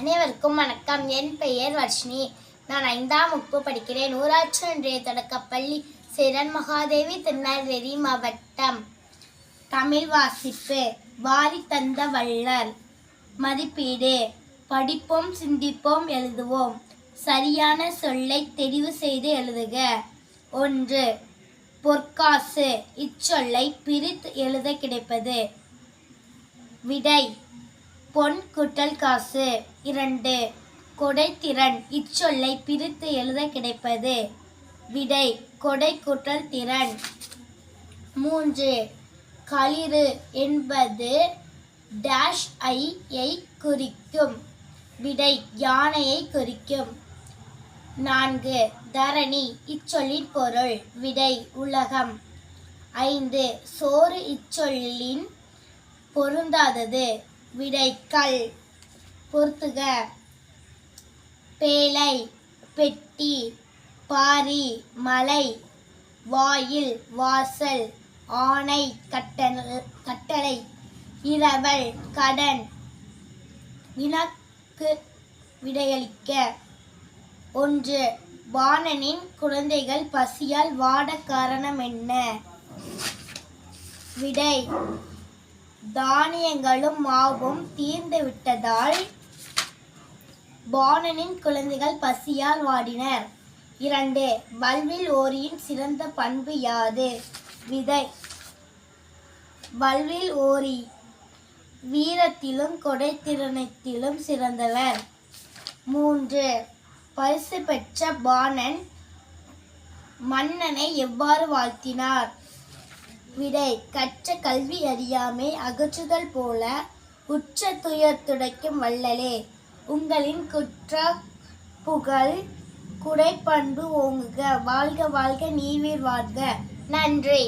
அனைவருக்கும் வணக்கம். என் பெயர் வர்ஷினி. நான் 5ஆம் வகுப்பு படிக்கிறேன். ஊராட்சி ஒன்றிய தொடக்கப்பள்ளி சேரன் மகாதேவி, திருநெல்வேலி மாவட்டம். தமிழ் வாசிப்பு. வாரி தந்த வள்ளல். மதிப்பீடு. படிப்போம், சிந்திப்போம், எழுதுவோம். சரியான சொல்லை தெரிவு செய்து எழுதுக. 1. பொற்காசு. இச்சொல்லை பிரித்து எழுத கிடைப்பது. விடை பொன் கூட்டல் காசு. 2. கொடைத்திறன். இச்சொல்லை பிரித்து எழுத கிடைப்பது. விடை கொடை கூட்டல் திறன். 3. களிறு என்பது டேஷ் ஐயை குறிக்கும். விடை யானையை குறிக்கும். 4. தரணி. இச்சொல்லின் பொருள். விடை உலகம். 5. சோறு. இச்சொல்லின் பொருந்தாதது. விடை கல். பொறுத்துக. பேழை, பெட்டி, பாரி, மலை, வாயில், வாசல், ஆணை, கட்டளை, இரவல், கடன். வினாக்கு விடையளிக்க. 1. வாணனின் குழந்தைகள் பசியால் வாட காரணம் என்ன? விடை தானியங்களும் மாவும் தீர்ந்து விட்டதால் வாணனின் குழந்தைகள் பசியால் வாடினர். 2. வல்வில் ஓரியின் சிறந்த பண்பு யாது? விடை வல்வில் ஓரி வீரத்திலும் கொடைத்திறனத்திலும் சிறந்தவர். 3. பரிசு பெற்ற பாணன் மன்னனை எவ்வாறு வாழ்த்தினார்? விடை கற்ற கல்வி அறியாமை அகற்றுதல் போல உற்ற துயர் துடைக்கும் வள்ளலே. உங்களின் குற்ற புகழ் குடைப்பண்பு ஓங்குக. வாழ்க வாழ்க நீவீர் வாழ்க. நன்றி.